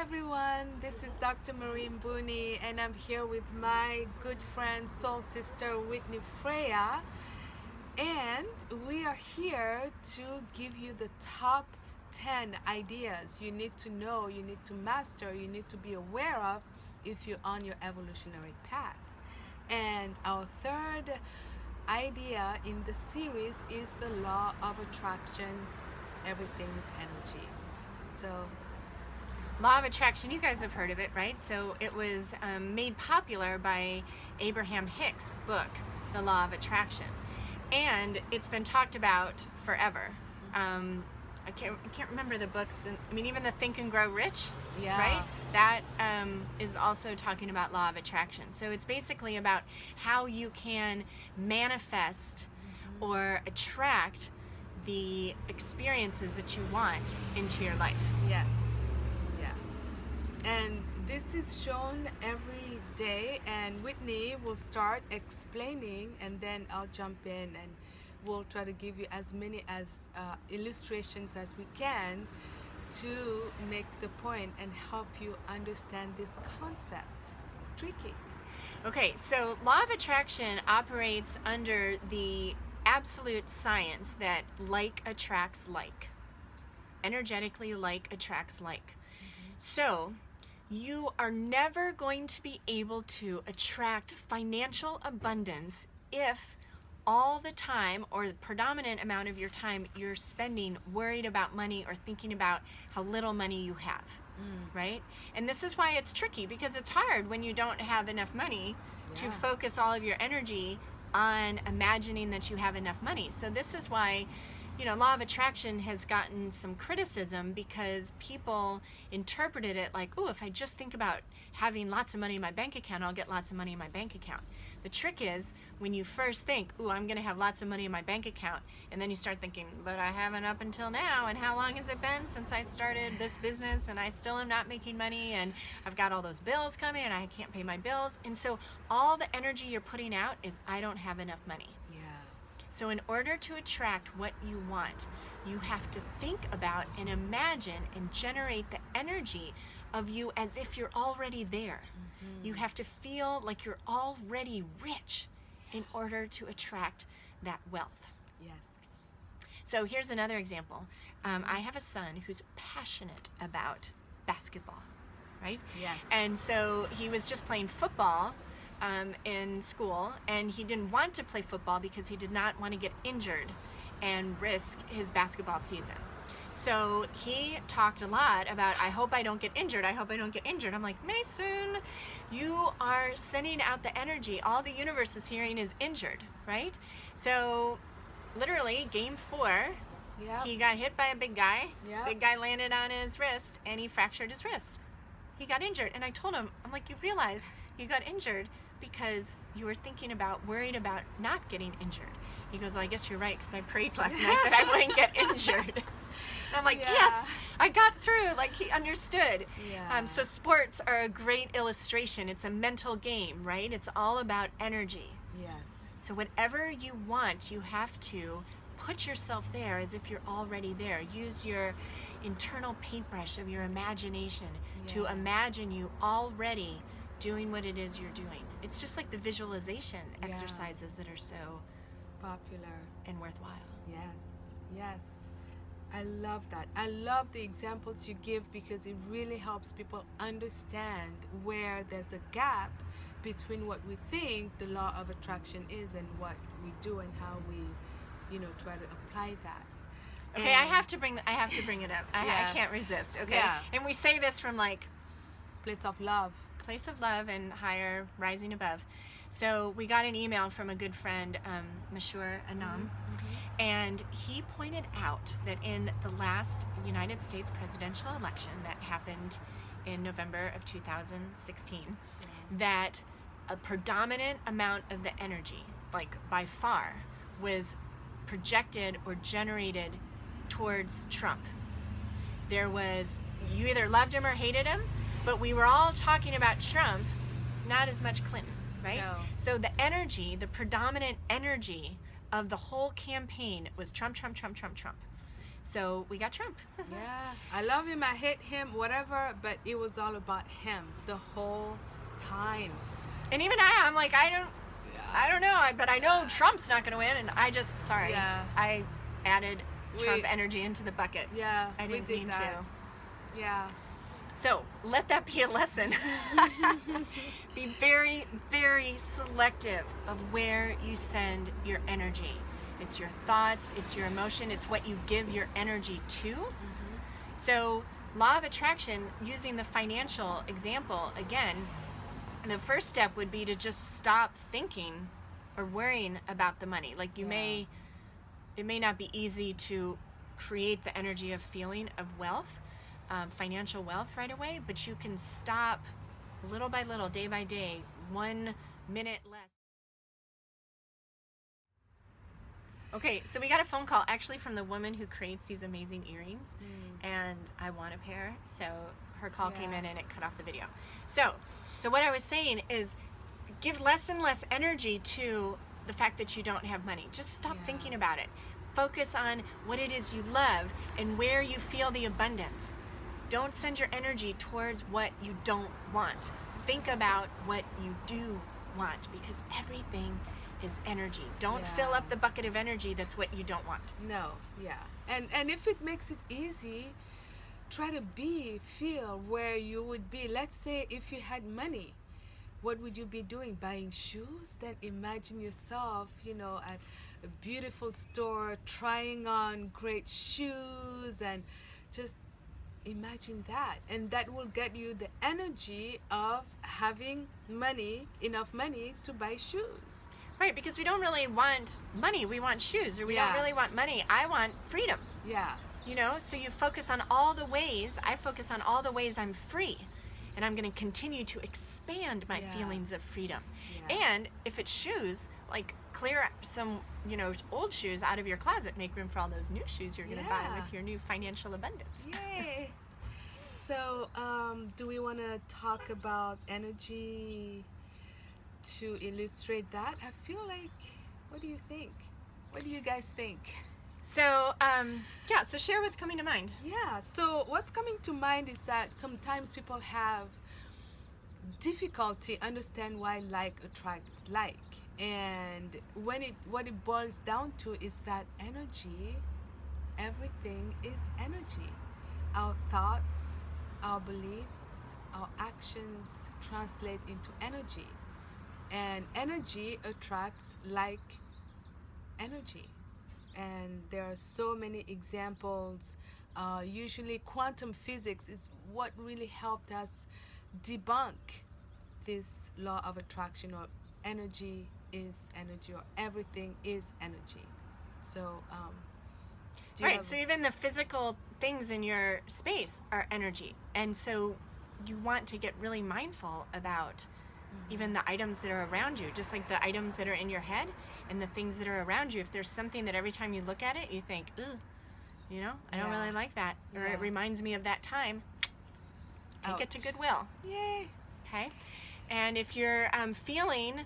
everyone, this is Dr. Mbouni and I'm here with my good friend, soul sister Whitney Freya, and we are here to give you the top 10 ideas you need to know, you need to master, you need to be aware of if you're on your evolutionary path. And our third idea in the series is the law of attraction. Everything is energy. So Law of attraction, you guys have heard of it, right? So it was made popular by Abraham Hicks' book, The Law of Attraction. And it's been talked about forever. I can't remember the books. I mean, even the Think and Grow Rich, right? That is also talking about law of attraction. So it's basically about how you can manifest or attract the experiences that you want into your life. Yes. And this is shown every day, and Whitney will start explaining, and then I'll jump in and we'll try to give you as many illustrations as we can to make the point and help you understand this concept. It's tricky. Okay, so law of attraction operates under the absolute science that like attracts like. Energetically, like attracts like. So you are never going to be able to attract financial abundance if all the time, or the predominant amount of your time, you're spending worried about money or thinking about how little money you have, right? And this is why it's tricky, because it's hard when you don't have enough money to focus all of your energy on imagining that you have enough money. So this is why, law of attraction has gotten some criticism, because people interpreted it like, oh, if I just think about having lots of money in my bank account, I'll get lots of money in my bank account. The trick is, when you first think, oh, I'm going to have lots of money in my bank account, and then you start thinking, but I haven't up until now, and how long has it been since I started this business, and I still am not making money, and I've got all those bills coming, and I can't pay my bills. And so all the energy you're putting out is, I don't have enough money. So in order to attract what you want, you have to think about and imagine and generate the energy of you as if you're already there. You have to feel like you're already rich in order to attract that wealth. Yes. So here's another example. I have a son who's passionate about basketball, right? Yes. And so he was just playing football in school, and he didn't want to play football because he did not want to get injured and risk his basketball season. So he talked a lot about, I hope I don't get injured, I hope I don't get injured. I'm like, Mason, you are sending out the energy. All the universe is hearing is injured, right? So literally, game 4, he got hit by a big guy. Big guy landed on his wrist, and he fractured his wrist. He got injured, and I told him, I'm like, you realize you got injured because you were worried about not getting injured. He goes, well, I guess you're right, because I prayed last night that I wouldn't get injured. And I'm like, yes, I got through. Like, he understood. So sports are a great illustration. It's a mental game, right? It's all about energy. Yes. So whatever you want, you have to put yourself there as if you're already there. Use your internal paintbrush of your imagination to imagine you already doing what it is you're doing. It's just like the visualization exercises that are so popular and worthwhile. Yes. I love that. I love the examples you give, because it really helps people understand where there's a gap between what we think the law of attraction is and what we do, and how we, try to apply that. Okay, I have to bring it up. I can't resist. Okay, and we say this from like place of love and higher rising above. So we got an email from a good friend, Mashur Anam, and he pointed out that in the last United States presidential election that happened in November of 2016, that a predominant amount of the energy, like by far, was projected or generated towards Trump. There was, you either loved him or hated him, but we were all talking about Trump, not as much Clinton, right? No. So the energy, the predominant energy of the whole campaign was Trump, Trump, Trump, Trump, Trump. So we got Trump. Yeah, I love him, I hate him, whatever, but it was all about him the whole time. And even I'm like, I don't know, but I know Trump's not going to win, and Yeah. I added Trump We- energy into the bucket. Yeah, I we didn't did mean that. to. Yeah. So let that be a lesson. Be very, very selective of where you send your energy. It's your thoughts, it's your emotion, it's what you give your energy to. So law of attraction, using the financial example again, the first step would be to just stop thinking or worrying about the money. Like it may not be easy to create the energy of feeling of wealth, financial wealth right away, but you can stop little by little, day by day, 1 minute less. Okay, so we got a phone call actually from the woman who creates these amazing earrings, and I want a pair, so her call came in and it cut off the video. So what I was saying is give less and less energy to the fact that you don't have money. Just stop thinking about it. Focus on what it is you love and where you feel the abundance. Don't send your energy towards what you don't want. Think about what you do want, because everything is energy. Don't fill up the bucket of energy that's what you don't want. No, yeah. And if it makes it easy, try to feel where you would be. Let's say if you had money, what would you be doing? Buying shoes? Then imagine yourself, at a beautiful store, trying on great shoes, and just imagine that. And that will get you the energy of having enough money to buy shoes. Right, because we don't really want money, we want shoes, or we don't really want money. I want freedom. Yeah. So you focus on all the ways, I focus on all the ways I'm free. And I'm going to continue to expand my feelings of freedom. And if it's shoes, like clear some, old shoes out of your closet, make room for all those new shoes you're going to buy with your new financial abundance. Yay! So, do we want to talk about energy to illustrate that? I feel like, what do you think? What do you guys think? So, so share what's coming to mind. Yeah, so what's coming to mind is that sometimes people have difficulty understand why like attracts like. And what it boils down to is that energy, everything is energy. Our thoughts, our beliefs, our actions translate into energy. And energy attracts like energy. And there are so many examples. Usually quantum physics is what really helped us debunk this law of attraction, or energy is energy, or everything is energy. So so even the physical things in your space are energy, and so you want to get really mindful about even the items that are around you, just like the items that are in your head and the things that are around you. If there's something that every time you look at it you think, ugh, I don't really like that, or it reminds me of that time, take it to Goodwill. Yay. Okay. And if you're feeling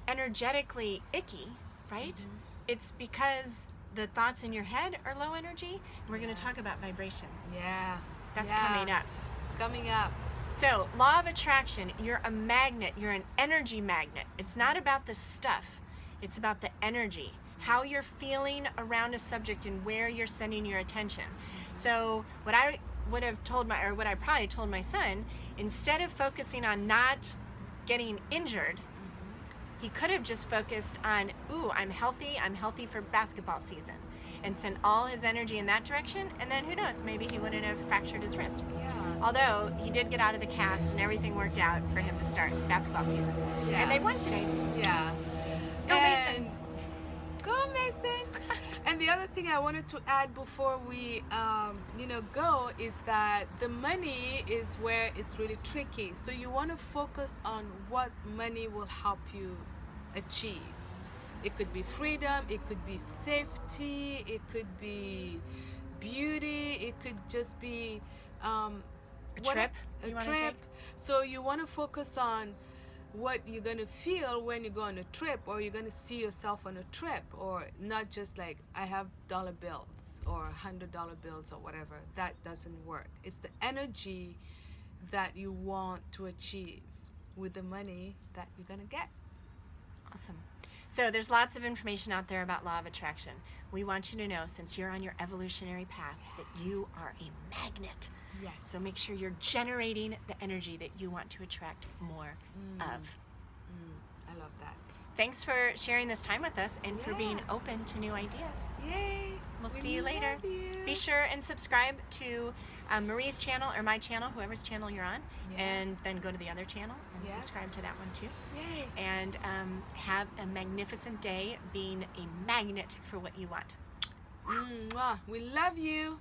energetically icky, right, it's because the thoughts in your head are low energy. We're going to talk about vibration. That's coming up. It's coming up. So, law of attraction, you're a magnet, you're an energy magnet. It's not about the stuff, it's about the energy, how you're feeling around a subject and where you're sending your attention. So, what I probably told my son, instead of focusing on not getting injured, he could have just focused on, I'm healthy for basketball season, and sent all his energy in that direction, and then who knows, maybe he wouldn't have fractured his wrist. Although he did get out of the cast and everything worked out for him to start basketball season. And they won today. Go Mason. Go Mason. And the other thing I wanted to add before we go is that the money is where it's really tricky. So you want to focus on what money will help you achieve. It could be freedom, it could be safety, it could be beauty, it could just be a trip. So you want to focus on what you're going to feel when you go on a trip, or you're going to see yourself on a trip, or not just like I have dollar bills, or $100 bills or whatever. That doesn't work. It's the energy that you want to achieve with the money that you're gonna get. Awesome. So there's lots of information out there about law of attraction. We want you to know, since you're on your evolutionary path, that you are a magnet. Yes. So make sure you're generating the energy that you want to attract more of. I love that. Thanks for sharing this time with us and for being Yeah. open to new ideas. Yay! We'll We see you later. love you. Be sure and subscribe to Marie's channel or my channel, whoever's channel you're on, Yeah. and then go to the other channel and Yes. subscribe to that one too. Yay! And have a magnificent day being a magnet for what you want. Mwah. We love you.